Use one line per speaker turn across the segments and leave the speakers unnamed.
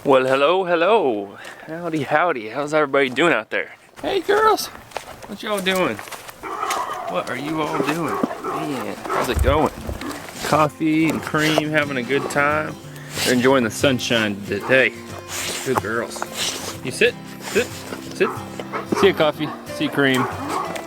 Well, hello, hello. Howdy, howdy. How's everybody doing out there? Hey, girls. What y'all doing? What are you all doing? Man, how's it going? Coffee and cream, having a good time. They're enjoying the sunshine today. Good girls. You sit, sit, sit. See you, coffee. See you, cream.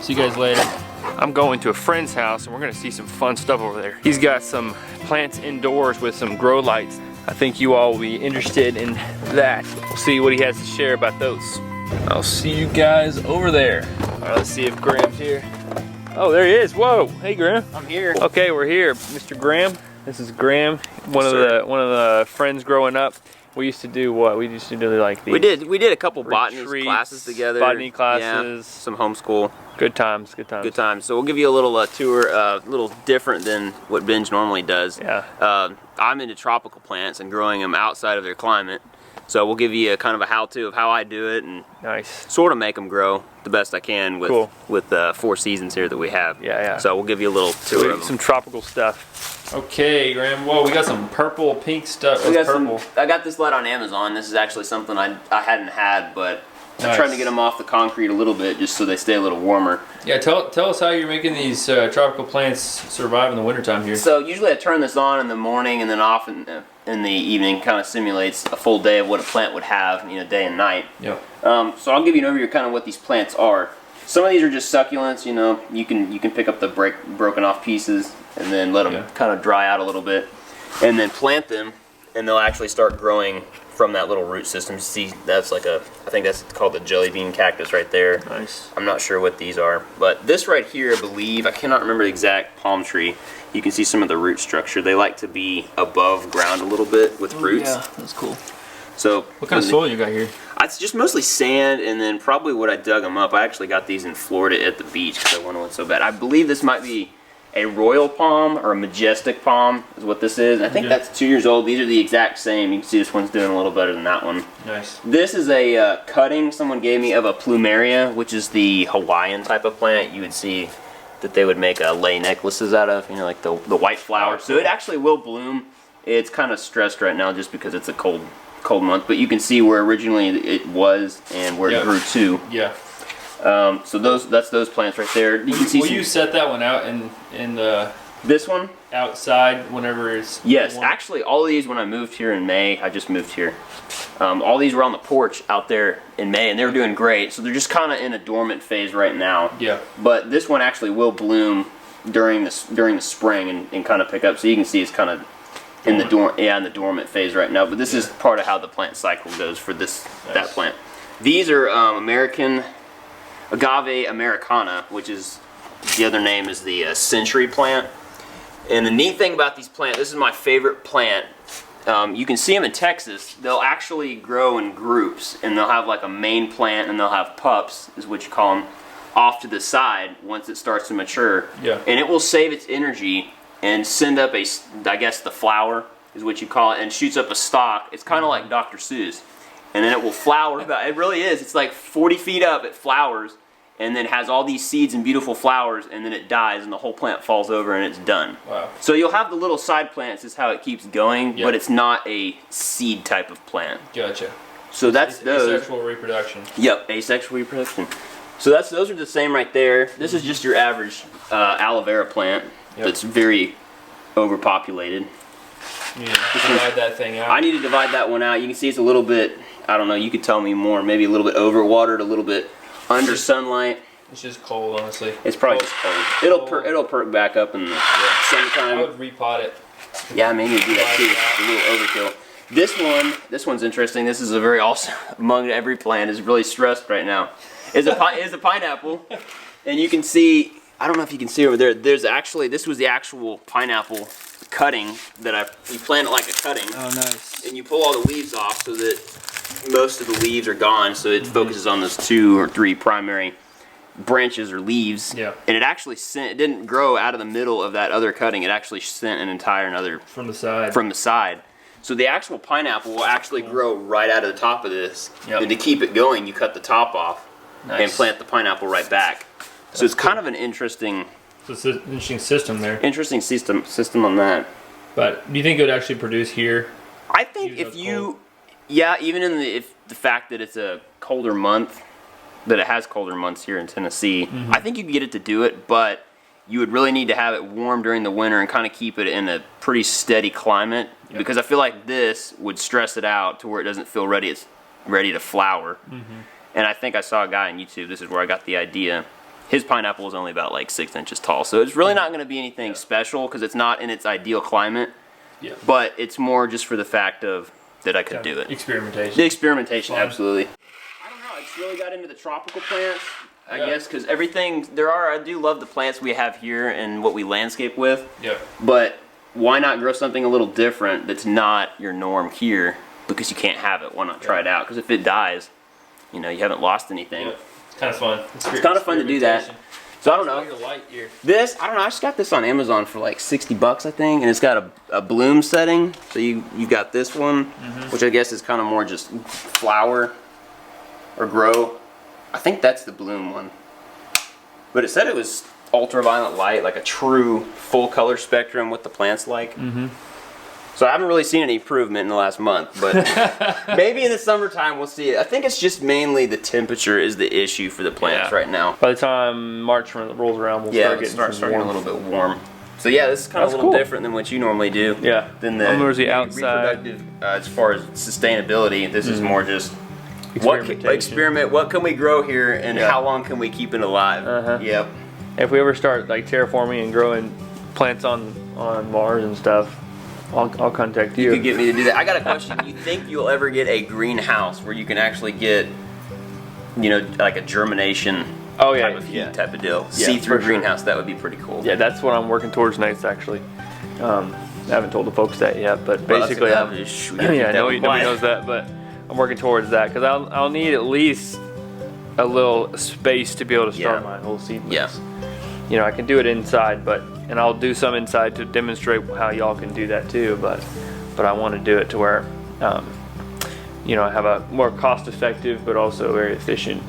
See you guys later. I'm going to a friend's house and we're gonna see some fun stuff over there. He's got some plants indoors with some grow lights. I think you all will be interested in that. We'll see what he has to share about those. I'll see you guys over there. All right, let's see if Graham's here. Oh, there he is. Whoa. Hey, Graham.
I'm here.
Okay, we're here. Mr. Graham. This is Graham, one of the friends growing up. We used to do what? We used to do like these.
We did a couple botany classes together.
Botany classes.
Yeah, some homeschool.
Good times, good times.
Good times. So we'll give you a little tour, a little different than what Benj normally does.
Yeah.
I'm into tropical plants and growing them outside of their climate. So we'll give you a kind of a how-to of how I do it and sort of make them grow the best I can with the 4 seasons here that we have.
Yeah, yeah.
So we'll give you a little tour of them.
Some tropical stuff. Okay, Graham. Whoa, we got some purple, pink stuff.
I got this light on Amazon. This is actually something I hadn't had, but I'm trying to get them off the concrete a little bit just so they stay a little warmer.
Yeah, tell us how you're making these tropical plants survive in the wintertime here.
So usually I turn this on in the morning and then off in the evening. Kind of simulates a full day of what a plant would have, you know, day and night.
Yeah.
So I'll give you an overview of kind of what these plants are. Some of these are just succulents. You know, you can pick up the broken off pieces and then let them kind of dry out a little bit, and then plant them, and they'll actually start growing from that little root system. See, that's like I think that's called the jelly bean cactus right there.
Nice.
I'm not sure what these are, but this right here, I believe, I cannot remember the exact palm tree. You can see some of the root structure. They like to be above ground a little bit with roots.
Yeah, that's cool.
So
what kind of soil you got here?
It's just mostly sand, and then probably what I dug them up. I actually got these in Florida at the beach because I wanted one so bad. I believe this might be a royal palm or a majestic palm is what this is. And I think that's 2 years old. These are the exact same. You can see this one's doing a little better than that one.
Nice.
This is a cutting someone gave me of a Plumeria, which is the Hawaiian type of plant. You would see that they would make lei necklaces out of, you know, like the white flower. So it actually will bloom. It's kind of stressed right now just because it's a cold month, but you can see where originally it was and where it grew to.
Yeah.
So that's those plants right there. You can see.
Will you set that one out in the
this one
outside whenever it's
yes warm? Actually all of these when I moved here in May, I just moved here, all these were on the porch out there in May and they were doing great, so they're just kind of in a dormant phase right now.
Yeah,
but this one actually will bloom during the spring and kind of pick up, so you can see it's kind of in the dormant phase right now, but this is part of how the plant cycle goes for that plant. These are American Agave Americana, which is the other name is the century plant. And the neat thing about these plants, this is my favorite plant. You can see them in Texas. They'll actually grow in groups, and they'll have like a main plant, and they'll have pups, is what you call them, off to the side once it starts to mature.
Yeah. And
it will save its energy and send up I guess the flower is what you call it, and shoots up a stalk. It's kind of like Dr. Seuss. And then it will flower. It really is. It's like 40 feet up. It flowers. And then has all these seeds and beautiful flowers, and then it dies, and the whole plant falls over, and it's done.
Wow.
So you'll have the little side plants is how it keeps going, but it's not a seed type of plant.
Gotcha.
So that's those.
Asexual reproduction.
Yep, asexual reproduction. So those are the same right there. This is just your average aloe vera plant that's very overpopulated.
Yeah, divide that thing out.
I need to divide that one out. You can see it's a little bit, I don't know, you could tell me more, maybe a little bit overwatered, a little bit under sunlight.
It's just cold, honestly.
It's probably just cold. It'll perk back up in the summertime.
I would repot it.
Yeah, maybe do that too. It's a little overkill. This one's interesting. This is a very also among every plant is really stressed right now. Is a pineapple, and you can see. I don't know if you can see over there. There's actually this was the actual pineapple cutting that you plant it like a cutting.
Oh, nice.
And you pull all the leaves off so that most of the leaves are gone, so it focuses on those 2 or 3 primary branches or leaves.
Yeah.
And it actually it didn't grow out of the middle of that other cutting. It actually sent an entire another
from the side.
From the side. So the actual pineapple will actually grow right out of the top of this. Yep. And to keep it going, you cut the top off and plant the pineapple right back. So it's kind of an interesting.
So it's an interesting system there.
Interesting system on that.
But do you think it would actually produce here?
I think if you Yeah, even in the fact that it's a colder month, that it has colder months here in Tennessee, I think you can get it to do it, but you would really need to have it warm during the winter and kind of keep it in a pretty steady climate, because I feel like this would stress it out to where it doesn't feel ready to flower. And I think I saw a guy on YouTube, this is where I got the idea, his pineapple is only about like 6 inches tall, so it's really not going to be anything special because it's not in its ideal climate, but it's more just for the fact of that I could do it.
Experimentation.
The experimentation, absolutely. I don't know, I just really got into the tropical plants, I guess, because everything, I do love the plants we have here and what we landscape with, but why not grow something a little different that's not your norm here, because you can't have it, why not try it out, because if it dies, you know, you haven't lost anything.
It's kind of fun.
It's kind of fun to do that. So I don't know.
Light here.
This, I don't know, I just got this on Amazon for like 60 bucks, I think, and it's got a bloom setting. So you got this one, which I guess is kind of more just flower or grow. I think that's the bloom one. But it said it was ultraviolet light, like a true full color spectrum, what the plant's like. So I haven't really seen any improvement in the last month, but maybe in the summertime we'll see it. I think it's just mainly the temperature is the issue for the plants right now.
By the time March rolls around, we'll start getting
a little bit warm. So yeah, this is kind of a little different than what you normally do.
Yeah.
Than the
outside.
Reproductive, as far as sustainability, this is more just
experiment.
What can we grow here, and how long can we keep it alive? Yep.
If we ever start like terraforming and growing plants on Mars and stuff, I'll contact you.
You could get me to do that. I got a question. Do you think you'll ever get a greenhouse where you can actually get, you know, like a germination type of heat type of deal? See-through greenhouse, that would be pretty cool.
Yeah, that's what I'm working towards next, actually. I haven't told the folks that yet, but basically, nobody knows that, but I'm working towards that because I'll need at least a little space to be able to start my whole seedlings. You know, I can do it inside, and I'll do some inside to demonstrate how y'all can do that too. But I want to do it to where, you know, I have a more cost-effective but also very efficient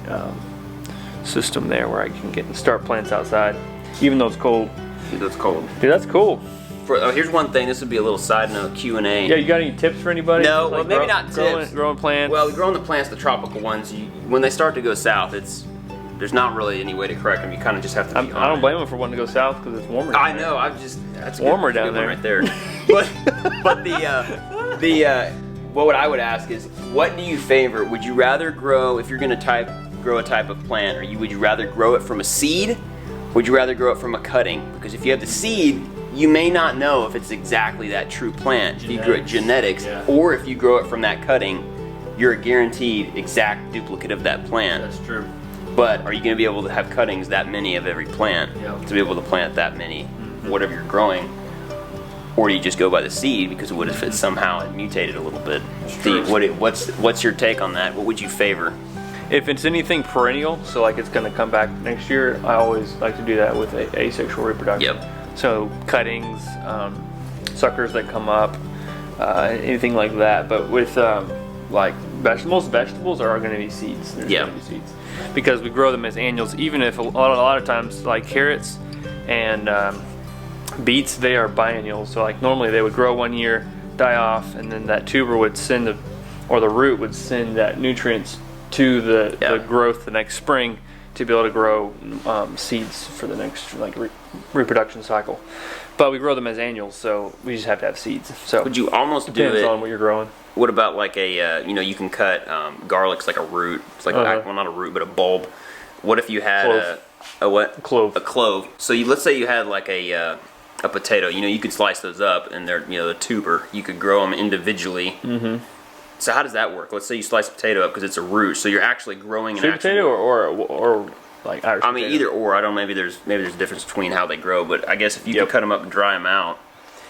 system there where I can start plants outside, even though it's cold.
Dude, that's cold.
Dude, that's cool.
Here's one thing. This would be a little side note Q&A.
Yeah, you got any tips for anybody?
No, well, maybe not tips.
Growing plants.
Well, growing the plants, the tropical ones, when they start to go south, there's not really any way to correct them. You kind of just have to be
I don't blame them for wanting to go south because it's warmer down there.
I know. That's
warmer
down
there.
Right there. but what I would ask is, what do you favor? Would you rather grow, if you're going to grow a type of plant, would you rather grow it from a seed? Would you rather grow it from a cutting? Because if you have the seed, you may not know if it's exactly that true plant. If you grow it genetics, or if you grow it from that cutting, you're a guaranteed exact duplicate of that plant.
That's true.
But are you going to be able to have cuttings that many of every plant to be able to plant that many, whatever you're growing? Or do you just go by the seed, because what if it somehow it mutated a little bit? What's your take on that? What would you favor?
If it's anything perennial, so like it's going to come back next year, I always like to do that with asexual reproduction. So cuttings, suckers that come up, anything like that. But with like most vegetables are going to be seeds. There's going to be seeds because we grow them as annuals. Even if a lot of times like carrots and beets, they are biennials. So like normally they would grow 1 year, die off, and then that tuber would send the root would send that nutrients to the growth the next spring to be able to grow seeds for the next reproduction cycle. But we grow them as annuals, so we just have to have seeds. So
would you almost
depends
do it
on what you're growing.
What about like a you can cut garlic's like a root. It's like well, not a root, but a bulb. What if you had a what?
Clove.
A clove. So let's say you had like a potato. You could slice those up, and they're the tuber. You could grow them individually. So how does that work? Let's say you slice a potato up because it's a root, so you're actually growing an
actual potato or like Irish potato.
Either or. I don't know. Maybe there's a difference between how they grow, but I guess if you could cut them up and dry them out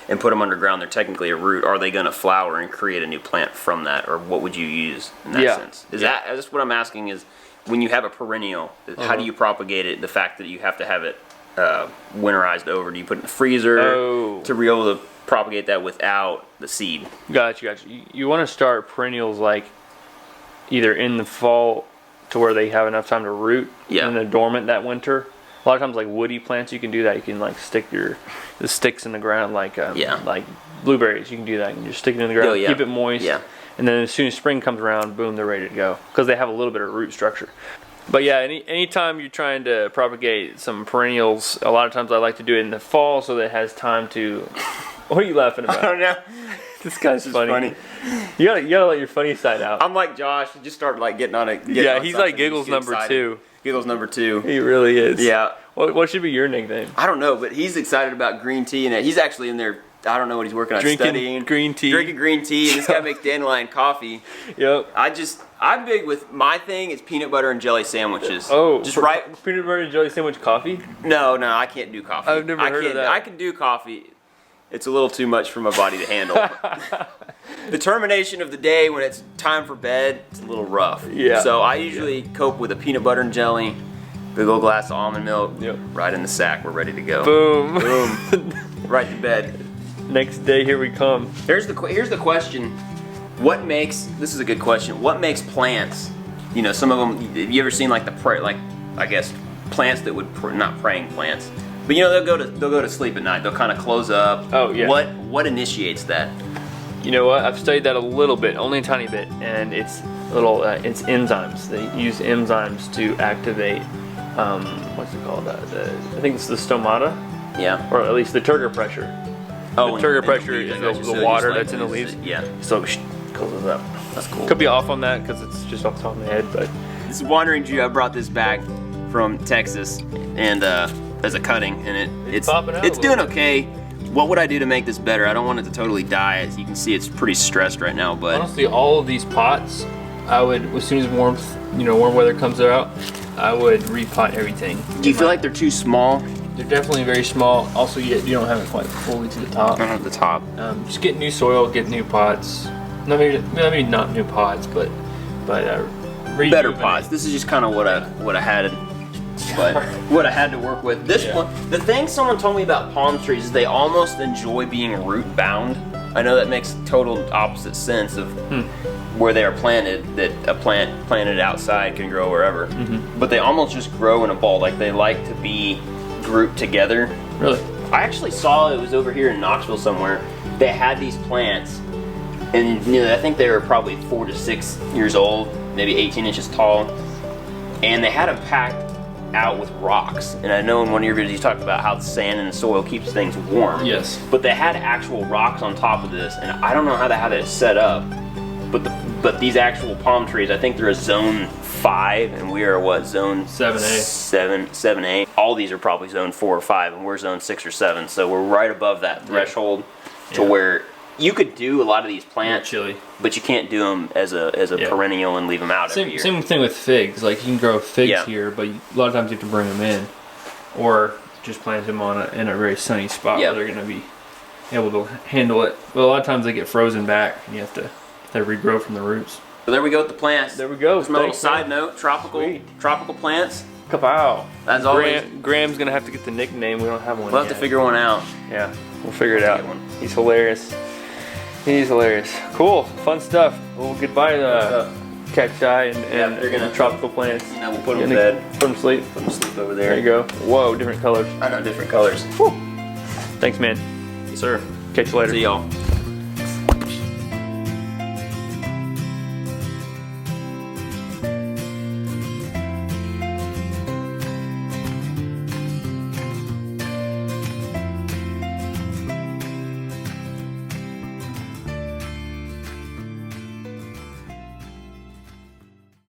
and put them underground, they're technically a root. Are they going to flower and create a new plant from that, or what would you use in that sense? That's what I'm asking is, when you have a perennial, how do you propagate it? The fact that you have to have it winterized over. Do you put it in the freezer to be able to propagate that without the seed?
Gotcha. You want to start perennials like either in the fall to where they have enough time to root and they're dormant that winter, A lot of times, like woody plants, you can do that. You can like stick the sticks in the ground, like like blueberries. You can do that. You can just stick it in the ground, keep it moist, and then as soon as spring comes around, boom, they're ready to go because they have a little bit of root structure. But yeah, anytime you're trying to propagate some perennials, a lot of times I like to do it in the fall so that it has time to. What are you laughing about?
I don't know.
This guy's funny. You gotta let your funny side out.
I'm like Josh. Just start like getting on it.
He's like Giggles number 2.
Giggles number 2.
He really is.
Yeah.
What should be your nickname?
I don't know, but he's excited about green tea, and he's actually in there. I don't know what he's working on. Studying
green tea.
Drinking green tea, and this guy makes dandelion coffee.
Yep.
I'm big with my thing. It's peanut butter and jelly sandwiches.
Oh,
just right.
Peanut butter and jelly sandwich coffee?
No, I can't do coffee.
I've never heard of that.
I can do coffee. It's a little too much for my body to handle. The termination of the day when it's time for bed, it's a little rough.
Yeah.
So I usually cope with a peanut butter and jelly, big old glass of almond milk, right in the sack. We're ready to go.
Boom.
Boom. Right to bed.
Next day, here we come.
Here's the question. This is a good question. What makes plants, some of them, have you ever seen like I guess plants that would, not praying plants, but they'll go to sleep at night. They'll kind of close up.
Oh yeah.
What initiates that?
You know what? I've studied that a little bit, only a tiny bit, and it's it's enzymes. They use enzymes to activate. What's it called? I think it's the stomata.
Yeah.
Or at least the turgor pressure.
Oh,
the turgor pressure is the water that's in the leaves.
Yeah.
So it closes up.
That's cool.
Could be off on that because it's just off the top of my head, but
this is Wandering Jew. I brought this back from Texas, and as a cutting, and it's doing okay. What would I do to make this better? I don't want it to totally die. As you can see, it's pretty stressed right now. But
honestly, all of these pots, I would, as soon as warm weather comes out, I would repot everything.
Do you feel like they're too small?
They're definitely very small. Also, you don't have it quite fully to the top.
I don't have the top.
Just get new soil, get new pots. No, maybe not new pots, but
better pots. This is just kind of what I had. But what I had to work with. This one, the thing someone told me about palm trees is they almost enjoy being root bound. I know that makes total opposite sense of where they are planted, that a plant planted outside can grow wherever. But they almost just grow in a ball, like they like to be grouped together.
Really?
I actually saw, it was over here in Knoxville somewhere, they had these plants, and I think they were probably 4 to 6 years old, maybe 18 inches tall, and they had them packed out with rocks. And I know in one of your videos you talked about how the sand and the soil keeps things warm.
Yes.
But they had actual rocks on top of this, and I don't know how they had it set up, but these actual palm trees, I think they're a zone 5, and we are what, zone
7A.
7A. All these are probably zone 4 or 5, and we're zone 6 or 7. So we're right above that threshold to where you could do a lot of these plants,
chili,
but you can't do them as a perennial and leave them out every year.
Same thing with figs. Like you can grow figs here, but a lot of times you have to bring them in, or just plant them in a very sunny spot where they're going to be able to handle it. But a lot of times they get frozen back, and you have to regrow from the roots.
So there we go with the plants.
There we go.
Just my little side note: tropical plants.
Kapow!
As always,
Graham's gonna have to get the nickname. We don't have one.
We'll have to figure one out.
Yeah, we'll figure it out. He's hilarious. He's hilarious. Cool, fun stuff. Well, goodbye to cacti and
they're gonna
tropical plants.
We'll put them to bed.
Put them to sleep.
Put them to sleep over there.
There you go. Whoa, different colors.
I know, different colors.
Whew. Thanks, man.
Yes, sir.
Catch you later.
See y'all.